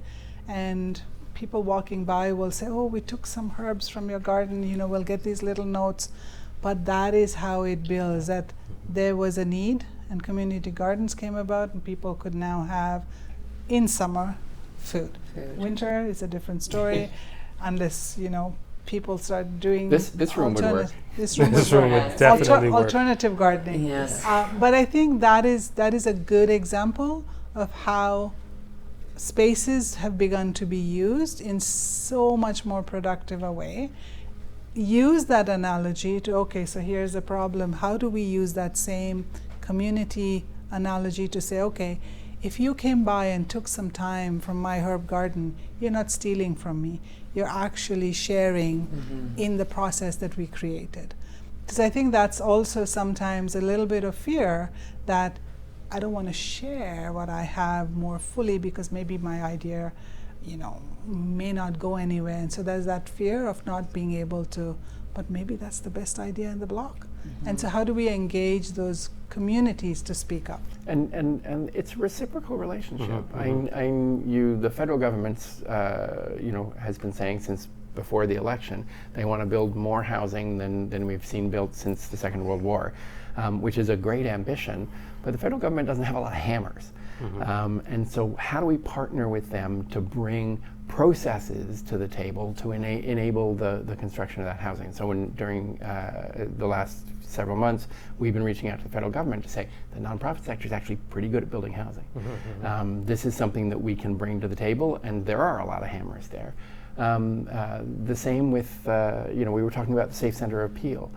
and people walking by will say, oh, we took some herbs from your garden, we'll get these little notes. But that is how it builds, that there was a need and community gardens came about and people could now have, in summer, food. Winter is a different story, unless, people start doing this room would work. This room would definitely work. Alternative gardening. Yes. But I think that is a good example of how spaces have begun to be used in so much more productive a way. Use that analogy to, okay, so here's a problem. How do we use that same community analogy to say, okay, if you came by and took some time from my herb garden, you're not stealing from me. You're actually sharing in the process that we created. Because I think that's also sometimes a little bit of fear that I don't want to share what I have more fully because maybe my idea may not go anywhere, and so there's that fear of not being able to, but maybe that's the best idea in the block. And so how do we engage those communities to speak up? And it's a reciprocal relationship. The federal government's has been saying since before the election they want to build more housing than we've seen built since the Second World War, which is a great ambition, but the federal government doesn't have a lot of hammers. And so how do we partner with them to bring processes to the table to enable the construction of that housing? So during the last several months, we've been reaching out to the federal government to say the nonprofit sector is actually pretty good at building housing. This is something that we can bring to the table, and there are a lot of hammers there. The same with, we were talking about the Safe Center Appeal.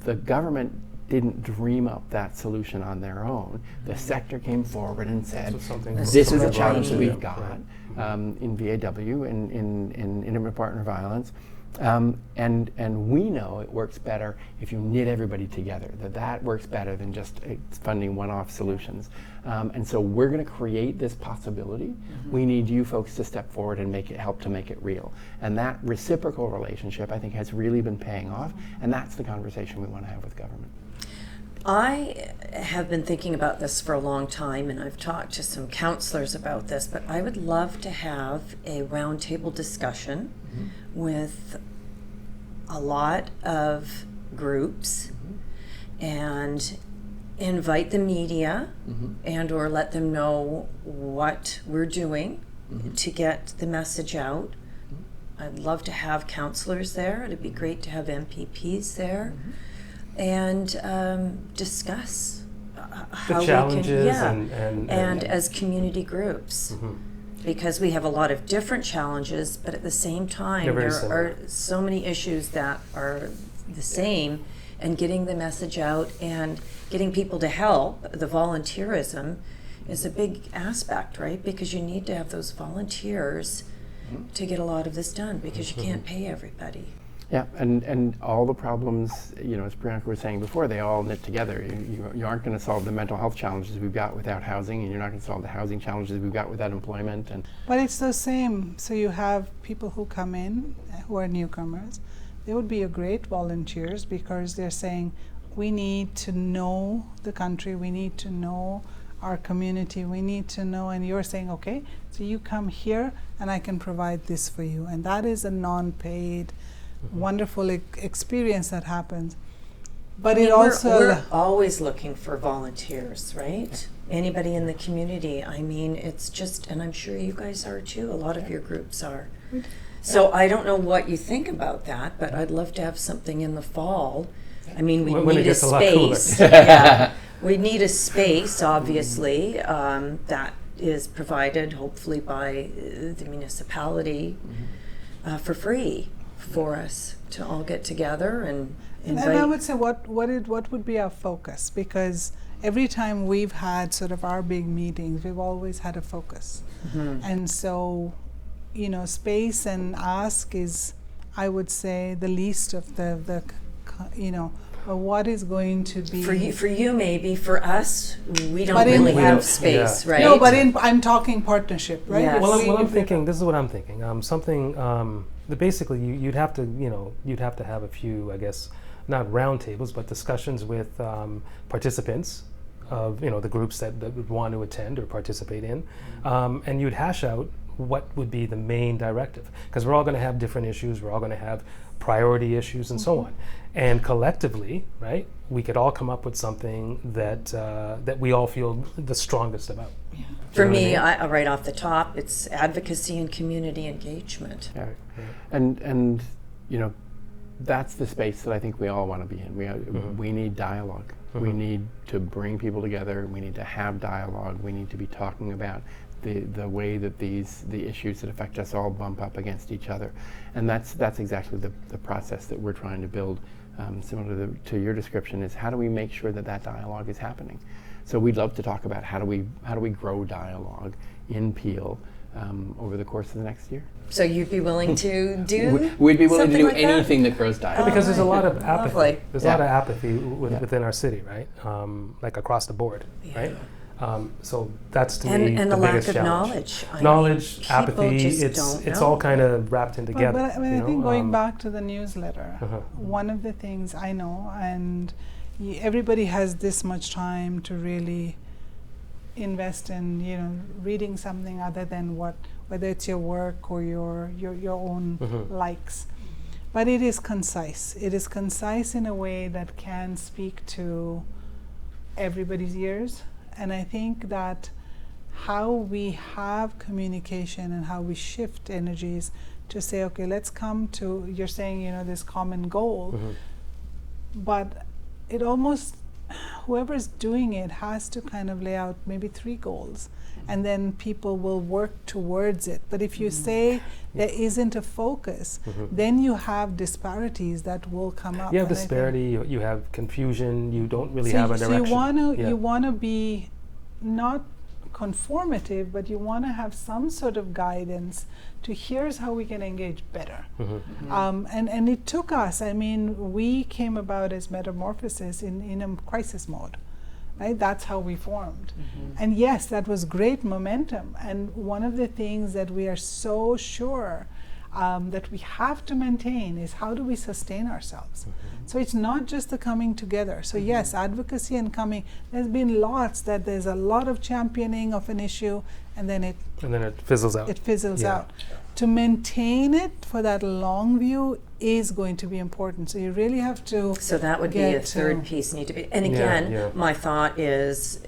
The government didn't dream up that solution on their own. The sector came forward and said, this is a challenge that we've got in VAW, in intimate partner violence, and we know it works better if you knit everybody together, that works better than just funding one-off solutions. And so we're going to create this possibility. We need you folks to step forward and help to make it real. And that reciprocal relationship, I think, has really been paying off, and that's the conversation we want to have with government. I have been thinking about this for a long time, and I've talked to some counselors about this, but I would love to have a roundtable discussion with a lot of groups and invite the media and or let them know what we're doing to get the message out. I'd love to have counselors there. It'd be great to have MPPs there. And discuss how The challenges we and as community groups, because we have a lot of different challenges, but at the same time They're very there similar. are so many issues that are the same, and getting the message out and getting people to help. The volunteerism is a big aspect, right? Because you need to have those volunteers to get a lot of this done, because you can't pay everybody. Yeah, and all the problems, as Priyanka was saying before, they all knit together. You aren't going to solve the mental health challenges we've got without housing, and you're not going to solve the housing challenges we've got without employment. But it's the same. So you have people who come in who are newcomers. They would be a great volunteers, because they're saying, we need to know the country, we need to know our community, we need to know, and you're saying, okay, so you come here and I can provide this for you. And that is a non-paid, wonderful experience that happens. But I mean, it also we're always looking for volunteers, right? Anybody in the community. I mean, it's just, and I'm sure you guys are too. A lot of your groups are. So I don't know what you think about that, but I'd love to have something in the fall. I mean, we When it need a gets a lot cooler. space. Yeah, we need a space, obviously, that is provided hopefully by the municipality for free for us to all get together and invite. And I would say what would be our focus, because every time we've had sort of our big meetings, we've always had a focus. And so, space and ask is, I would say, the least of the what is going to be For you maybe. For us, we don't But really We have don't- space, yeah. right? No, but I'm talking partnership, right? Yes. Well, We- I'm thinking, this is what I'm thinking. Something that basically you'd have to have a few, I guess, not roundtables, but discussions with participants of the groups that would want to attend or participate in, and you'd hash out what would be the main directive, because we're all going to have different issues, we're all going to have priority issues and so on, and collectively, right, we could all come up with something that we all feel the strongest about. For know what I me, mean? I right off the top, it's advocacy and community engagement. Yeah. And that's the space that I think we all want to be in. We need dialogue. We need to bring people together. We need to have dialogue. We need to be talking about the way that the issues that affect us all bump up against each other, and that's exactly the process that we're trying to build. Similar to your description, is how do we make sure that dialogue is happening? So we'd love to talk about how do we grow dialogue in Peel over the course of the next year. So you'd be willing to do? We'd be willing to something do like that? anything that grows dialogue. Because there's a lot of apathy. Lovely. There's a lot of apathy within our city, right? Like across the board, right? So that's to me And the the lack biggest of challenge. knowledge. I mean, Knowledge, people apathy, just don't it's know. all kind of wrapped in together. But I mean, you I think know? going back to the newsletter, Uh-huh. one of the things I know, and everybody has this much time to really invest in, reading something other than whether it's your work or your own likes. But it is concise. It is concise in a way that can speak to everybody's ears. And I think that how we have communication and how we shift energies to say, okay, let's come to, you're saying, this common goal, but it almost, whoever's doing it has to kind of lay out maybe 3 goals, and then people will work towards it. But if you say there isn't a focus, then you have disparities that will come up. You have And I think- disparity, you have confusion, you don't really so have you- a direction. So Yeah. you want to be not conformative, but you want to have some sort of guidance to here's how we can engage better. And it took us, we came about as Metamorphosis in a crisis mode. Right? That's how we formed. And yes, that was great momentum. And one of the things that we are so sure that we have to maintain is how do we sustain ourselves. So it's not just the coming together. So yes, advocacy and coming, there's been lots that there's a lot of championing of an issue and then it fizzles out. It fizzles out. To maintain it for that long view is going to be important. So you really have to. So that would be a third piece need to be. And again, my thought is,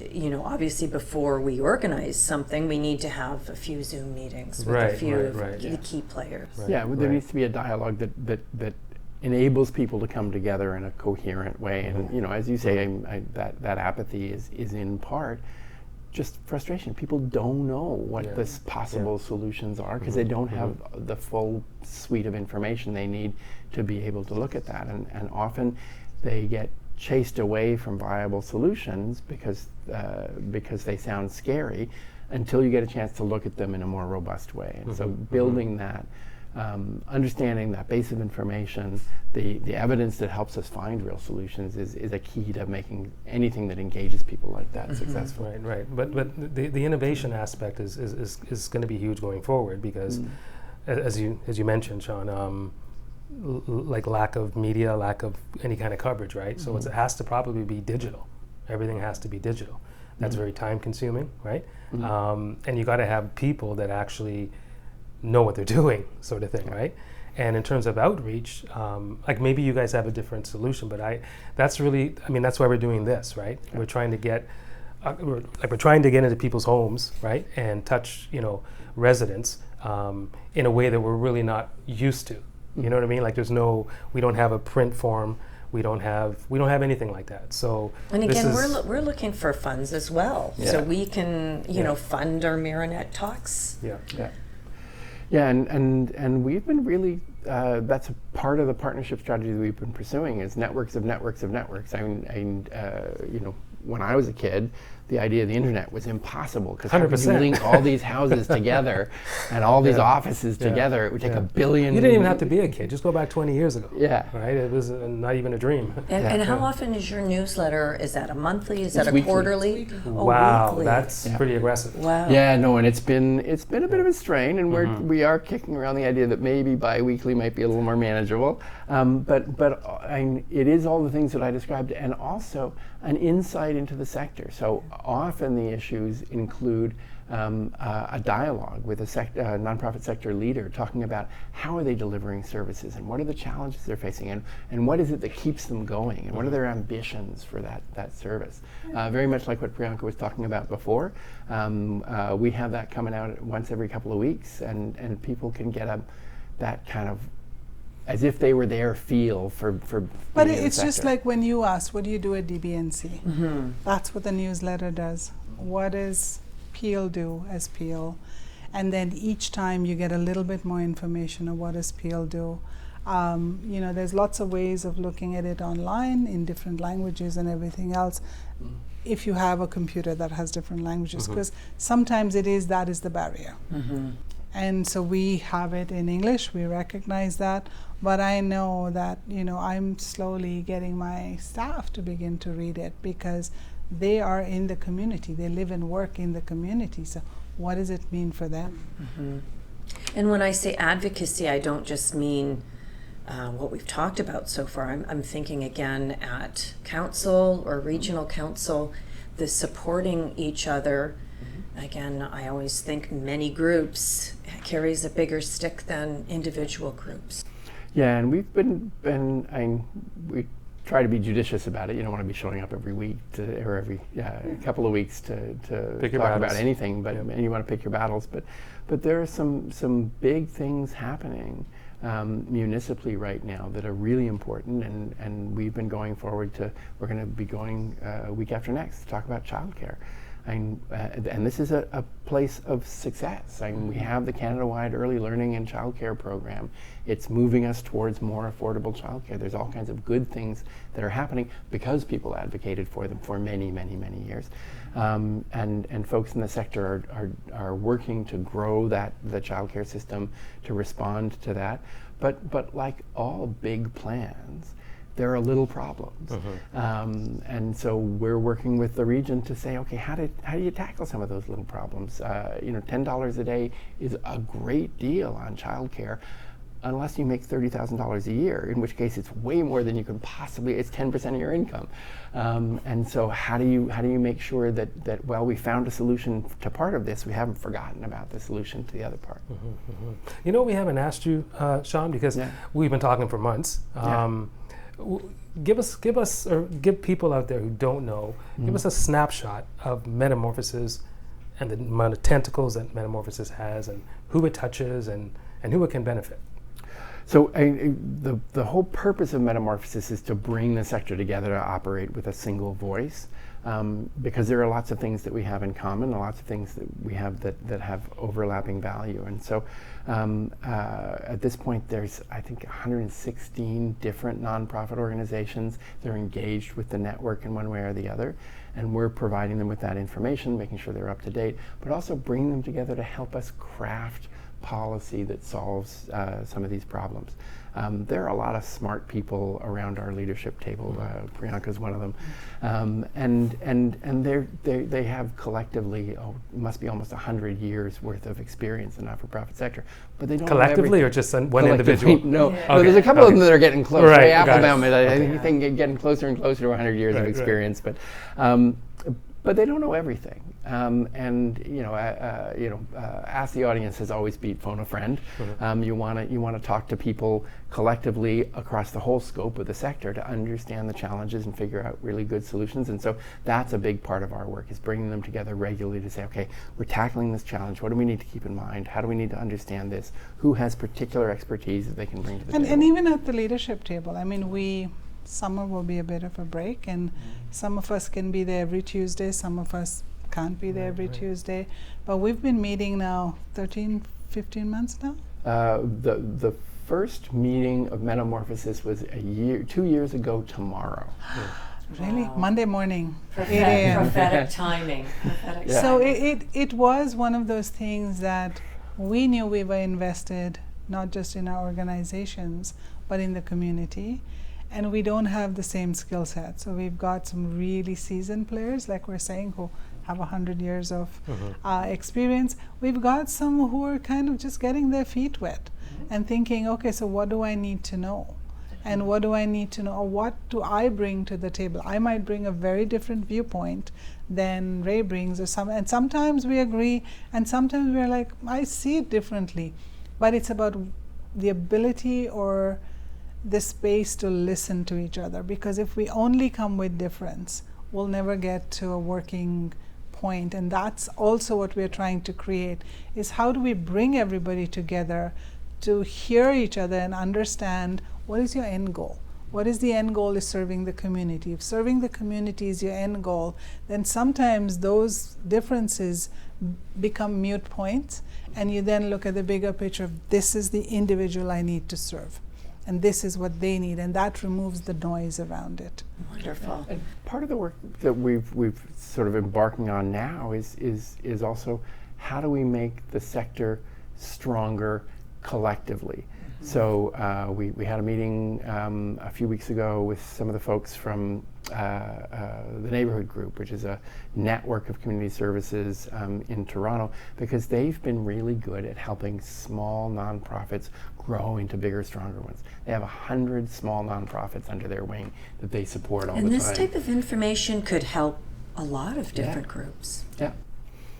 obviously before we organize something, we need to have a few Zoom meetings with a few of the key players. There needs to be a dialogue that enables people to come together in a coherent way. And as you say, that apathy is in part just frustration. People don't know what the possible solutions are because they don't have the full suite of information they need to be able to look at that. And often they get chased away from viable solutions because they sound scary until you get a chance to look at them in a more robust way. And so building that, understanding that base of information, the evidence that helps us find real solutions is a key to making anything that engages people like that successful. Right. But the innovation aspect is going to be huge going forward because, as you mentioned, Sean, like lack of media, lack of any kind of coverage, right? So it has to probably be digital. Everything has to be digital. That's very time consuming, right? And you got to have people that actually know what they're doing, sort of thing, right? And in terms of outreach, like maybe you guys have a different solution, but that's why we're doing this, right? We're trying to get, we're trying to get into people's homes, right? And touch, residents in a way that we're really not used to. You know what I mean? Like we don't have a print form. We don't have anything like that. So and again, we're looking for funds as well, so we can fund our MIRANET Talks. Yeah, and we've been really, that's a part of the partnership strategy that we've been pursuing is networks of networks of networks. I mean, when I was a kid, the idea of the internet was impossible because how could you link all these houses together and all these offices together? It would take a billion. You didn't even have to be a kid. Just go back 20 years ago. Yeah. Right? It was not even a dream. And how often is your newsletter? Is that a monthly? Is that a weekly. Quarterly? Wow, weekly. that's pretty aggressive. Wow. Yeah, no, and it's been a bit of a strain, and we are kicking around the idea that maybe bi-weekly might be a little more manageable. But it is all the things that I described, and also an insight into the sector. So often the issues include a dialogue with a nonprofit sector leader talking about how are they delivering services and what are the challenges they're facing and what is it that keeps them going and what are their ambitions for that service. Very much like what Priyanka was talking about before. We have that coming out once every couple of weeks and people can get that kind of as if they were there feel for But it's just like when you ask, what do you do at DBNC? That's what the newsletter does. What does Peel do as Peel? And then each time you get a little bit more information of what does Peel do. There's lots of ways of looking at it online in different languages and everything else. If you have a computer that has different languages, because sometimes that is the barrier. And so we have it in English, we recognize that, but I know that, I'm slowly getting my staff to begin to read it because they are in the community, they live and work in the community, so what does it mean for them? And when I say advocacy, I don't just mean what we've talked about so far. I'm thinking again at council or regional council, the supporting each other. Again, I always think many groups carries a bigger stick than individual groups. Yeah, and we've we try to be judicious about it. You don't want to be showing up every week or every couple of weeks to talk about anything, but and you want to pick your battles. But there are some big things happening municipally right now that are really important, and we've been going forward we're going to be going week after next to talk about childcare. And this is a place of success. We have the Canada-wide Early Learning and Childcare Program. It's moving us towards more affordable childcare. There's all kinds of good things that are happening because people advocated for them for many, many, many years. And folks in the sector are working to grow the childcare system to respond to that. But like all big plans, there are little problems. And so we're working with the region to say, okay, how do you tackle some of those little problems? $10 a day is a great deal on childcare, unless you make $30,000 a year, in which case it's way more than you could possibly, it's 10% of your income. And so how do you make sure that while we found a solution to part of this, we haven't forgotten about the solution to the other part? You know, we haven't asked you, Sean, because we've been talking for months. Give us, or give people out there who don't know, give us a snapshot of Metamorphosis and the amount of tentacles that Metamorphosis has, and who it touches, and who it can benefit. So the whole purpose of Metamorphosis is to bring the sector together to operate with a single voice, because there are lots of things that we have in common, and lots of things that we have that have overlapping value. And so at this point there's, I think, 116 different nonprofit organizations that are engaged with the network in one way or the other. And we're providing them with that information, making sure they're up to date, but also bringing them together to help us craft policy that solves some of these problems. There are a lot of smart people around our leadership table. Priyanka's one of them, and they have collectively must be almost 100 years worth of experience in the not-for-profit sector. But they don't collectively, or just one individual? No, there's a couple of them that are getting close. Right, I think they're getting closer and closer to 100 years of experience, but they don't know everything. Ask the audience has always beat phone a friend. You want to talk to people collectively across the whole scope of the sector to understand the challenges and figure out really good solutions. And so that's a big part of our work, is bringing them together regularly to say, okay, we're tackling this challenge. What do we need to keep in mind? How do we need to understand this? Who has particular expertise that they can bring to the table? And even at the leadership table, I mean, summer will be a bit of a break, and some of us can be there every Tuesday, some of us can't be there every Tuesday, but we've been meeting now 13, 15 months now? The first meeting of Metamorphosis was 2 years ago tomorrow. Really? Wow. Monday morning, 8 a.m. Prophetic timing. So it was one of those things that we knew we were invested not just in our organizations, but in the community. And we don't have the same skill set. So we've got some really seasoned players, like we're saying, who have 100 years of experience. We've got some who are kind of just getting their feet wet and thinking, okay, so what do I need to know? And what do I need to know? Or what do I bring to the table? I might bring a very different viewpoint than Ray brings, and sometimes we agree, and sometimes we're like, I see it differently. But it's about the ability or the space to listen to each other, because if we only come with difference, we'll never get to a working point. And that's also what we're trying to create, is how do we bring everybody together to hear each other and understand what is your end goal. What is the end goal? Is serving the community. If serving the community is your end goal, then sometimes those differences become moot points, and you then look at the bigger picture of, this is the individual I need to serve, and this is what they need, and that removes the noise around it. Wonderful. And part of the work that we've sort of embarking on now is also, how do we make the sector stronger collectively? So we had a meeting a few weeks ago with some of the folks from the Neighborhood Group, which is a network of community services in Toronto, because they've been really good at helping small nonprofits grow into bigger, stronger ones. They have 100 small nonprofits under their wing that they support all the time. And this type of information could help a lot of different groups. Yeah.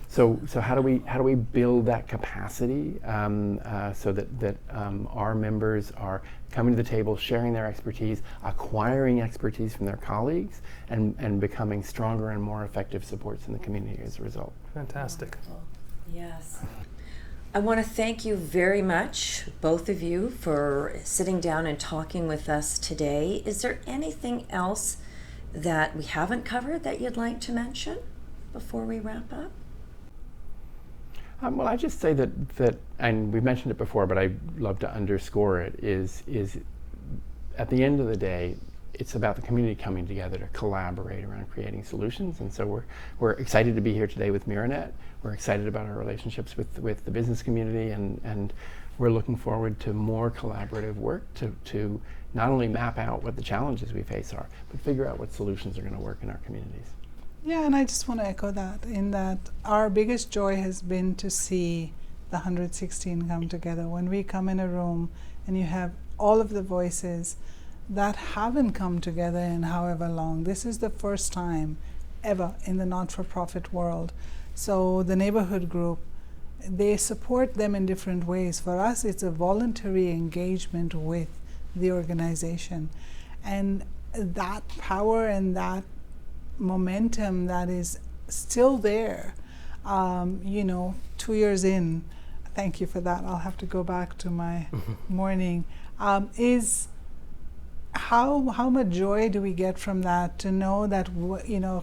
So how do we build that capacity so that our members are coming to the table, sharing their expertise, acquiring expertise from their colleagues, and becoming stronger and more effective supports in the community as a result? Fantastic. Yes. I want to thank you very much, both of you, for sitting down and talking with us today. Is there anything else that we haven't covered that you'd like to mention before we wrap up? Well, I just say that, and we mentioned it before, but I'd love to underscore it, is at the end of the day, it's about the community coming together to collaborate around creating solutions. And so we're excited to be here today with MIRANET. We're excited about our relationships with the business community, and we're looking forward to more collaborative work to not only map out what the challenges we face are, but figure out what solutions are going to work in our communities. Yeah, and I just want to echo that, in that our biggest joy has been to see the 116 come together, when we come in a room and you have all of the voices that haven't come together in however long. This is the first time ever in the not-for-profit world. So the neighborhood group, they support them in different ways. For us, it's a voluntary engagement with the organization. And that power and that momentum that is still there, 2 years in, thank you for that, I'll have to go back to my morning, is how much joy do we get from that, to know that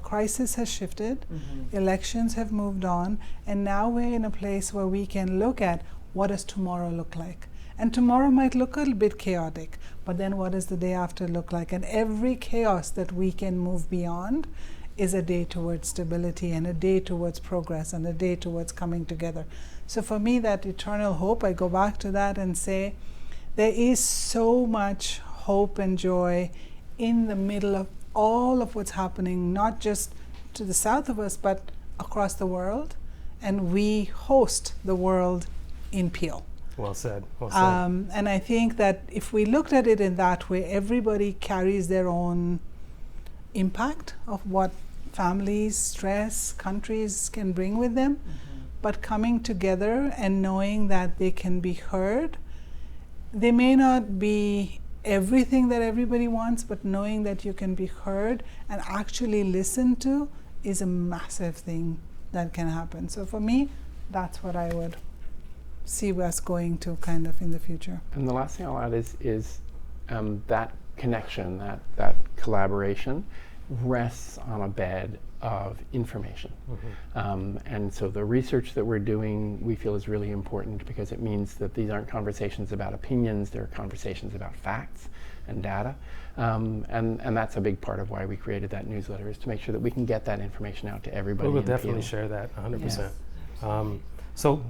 crisis has shifted, elections have moved on, and now we're in a place where we can look at what does tomorrow look like. And tomorrow might look a little bit chaotic, but then what does the day after look like? And every chaos that we can move beyond is a day towards stability and a day towards progress and a day towards coming together. So for me, that eternal hope, I go back to that and say, there is so much hope and joy in the middle of all of what's happening, not just to the south of us, but across the world. And we host the world in Peel. Well said. Well said. And I think that if we looked at it in that way, everybody carries their own impact of what families, stress, countries can bring with them. But coming together and knowing that they can be heard, they may not be everything that everybody wants, but knowing that you can be heard and actually listened to is a massive thing that can happen. So for me, that's what I would see us going to kind of in the future. And the last thing I'll add is that connection, that collaboration rests on a bed of information. And so the research that we're doing, we feel is really important because it means that these aren't conversations about opinions, they're conversations about facts and data. And that's a big part of why we created that newsletter, is to make sure that we can get that information out to everybody. We will definitely share that, 100%. Yes. So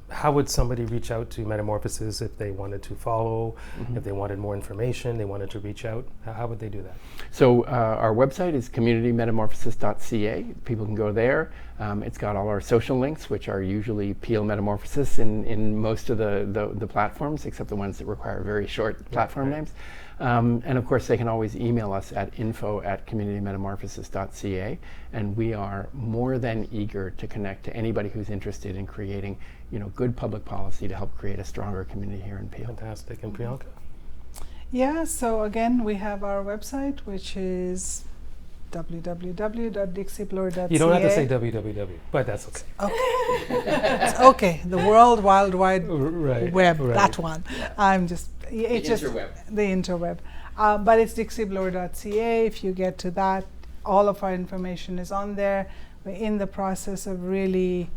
how would somebody reach out to Metamorphosis if they wanted to follow, if they wanted more information, they wanted to reach out? How would they do that? So our website is communitymetamorphosis.ca. People can go there. It's got all our social links, which are usually Peel Metamorphosis in most of the platforms, except the ones that require very short platform names. And of course, they can always email us at info@communitymetamorphosis.ca, and we are more than eager to connect to anybody who's interested in creating, good public policy to help create a stronger community here in Peel. Fantastic. And Priyanka? Yeah, so again, we have our website, which is www.dixiebloor.ca. You don't have to say www, but that's okay. It's okay. The World Wide Web, right. that one. I'm just, it's just interweb. The interweb. But it's dixiebloor.ca. If you get to that, all of our information is on there. We're in the process of really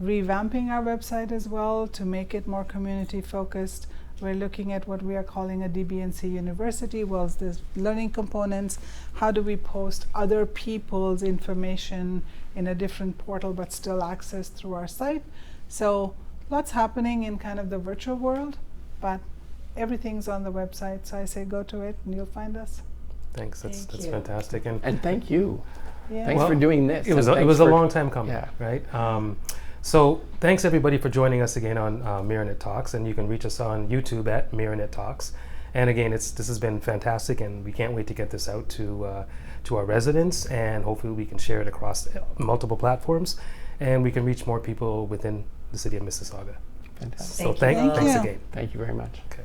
revamping our website as well to make it more community focused. We're looking at what we are calling a DB&C University. Well, there's learning components. How do we post other people's information in a different portal but still access through our site? So lots happening in kind of the virtual world, but everything's on the website. So I say go to it and you'll find us. Thanks. That's Thank you. fantastic. And thank you. Yeah. Thanks for doing this. It was a long time coming, Yeah. right? So thanks everybody for joining us again on MIRANET Talks, and you can reach us on YouTube at MIRANET Talks. And again, this has been fantastic, and we can't wait to get this out to our residents, and hopefully we can share it across multiple platforms, and we can reach more people within the city of Mississauga. Fantastic. So thanks again. Thank you very much. Okay.